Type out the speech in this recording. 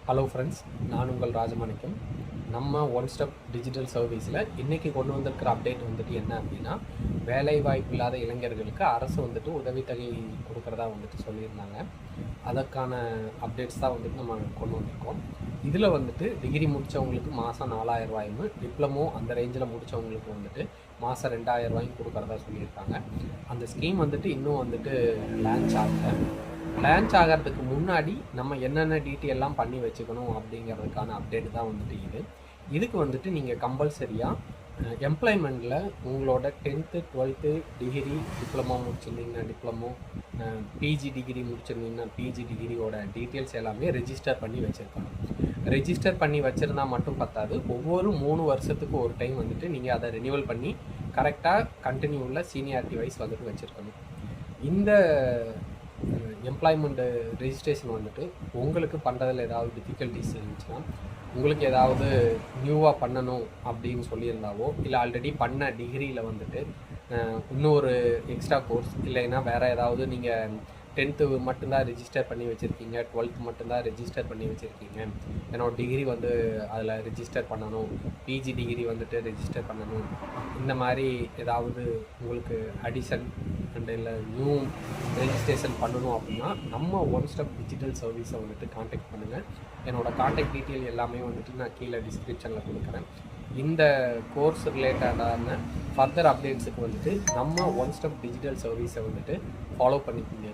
Hello friends, நான் உங்கள் ராஜமாணிக்கம். நம்ம ஒன் ஸ்டெப் டிஜிட்டல் சர்வீஸில் இன்றைக்கி கொண்டு வந்திருக்கிற அப்டேட் வந்துட்டு என்ன அப்படின்னா, வேலைவாய்ப்பு இல்லாத இளைஞர்களுக்கு அரசு வந்துட்டு உதவித்தொகை கொடுக்குறதா வந்துட்டு சொல்லியிருந்தாங்க. அதற்கான அப்டேட்ஸ் தான் வந்துட்டு நம்ம கொண்டு வந்திருக்கோம். இதில் வந்துட்டு டிகிரி முடித்தவங்களுக்கு மாதம் 4000 ரூபாயும், டிப்ளமோ அந்த ரேஞ்சில் முடித்தவங்களுக்கு வந்துட்டு மாதம் 2000 ரூபாயும் கொடுக்குறதா சொல்லியிருக்காங்க. அந்த ஸ்கீம் வந்துட்டு இன்னும் வந்துட்டு லான்ச் ஆகலை. லான்ச் ஆகிறதுக்கு முன்னாடி நம்ம என்னென்ன டீட்டெயிலாம் பண்ணி வச்சுக்கணும் அப்படிங்கிறதுக்கான அப்டேட் தான் வந்துட்டு இதுக்கு வந்துட்டு நீங்கள் கம்பல்சரியாக எம்ப்ளாய்மெண்ட்டில் உங்களோட 10th 12th டிகிரி, டிப்ளமோ முடிச்சிருந்தீங்கன்னா டிப்ளமோ, பிஜி டிகிரி முடிச்சிருந்தீங்கன்னா பிஜி டிகிரியோட டீட்டெயில்ஸ் எல்லாமே ரெஜிஸ்டர் பண்ணி வச்சுருக்கணும். ரெஜிஸ்டர் பண்ணி வச்சுருந்தா மட்டும் பத்தாது, ஒவ்வொரு 3 வருஷத்துக்கு ஒரு டைம் வந்துட்டு நீங்கள் அதை ரினியூவல் பண்ணி கரெக்டாக கண்டினியூவில் சீனியாரிட்டி வைஸ் வந்துட்டு வச்சுருக்கணும். இந்த எம்ப்ளாய்மெண்ட்டு ரெஜிஸ்ட்ரேஷன் வந்துட்டு உங்களுக்கு பண்ணுறதுல ஏதாவது டிஃபிகல்ட்டிஸ் இருந்துச்சுன்னா, உங்களுக்கு ஏதாவது நியூவாக பண்ணணும் அப்படின்னு சொல்லியிருந்தாவோ, இல்லை ஆல்ரெடி பண்ண டிகிரியில் வந்துட்டு இன்னொரு எக்ஸ்ட்ரா கோர்ஸ் இல்லைன்னா வேறு ஏதாவது நீங்கள் 10th மட்டும்தான் ரெஜிஸ்டர் பண்ணி வச்சுருக்கீங்க, 12th மட்டும்தான் ரெஜிஸ்டர் பண்ணி வச்சுருக்கீங்க, என்னோடய டிகிரி வந்து அதில் ரெஜிஸ்டர் பண்ணணும், பிஜி டிகிரி வந்துட்டு ரெஜிஸ்டர் பண்ணணும், இந்த மாதிரி ஏதாவது உங்களுக்கு அடிஷன் அண்ட் இல்லை நியூ ரெஜிஸ்ட்ரேஷன் பண்ணணும் அப்படின்னா நம்ம ஒன் ஸ்டெப் டிஜிட்டல் சர்வீஸை வந்துட்டு காண்டாக்ட் பண்ணுங்கள். என்னோடய காண்டாக்ட் டீட்டெயில் எல்லாமே வந்துட்டு நான் கீழே டிஸ்கிரிப்ஷனில் கொடுக்குறேன். இந்த கோர்ஸ் ரிலேட்டடான ஃபர்தர் அப்டேட்ஸுக்கு வந்துட்டு நம்ம ஒன் ஸ்டெப் டிஜிட்டல் சர்வீஸை வந்துட்டு ஃபாலோ பண்ணிக்கோங்க.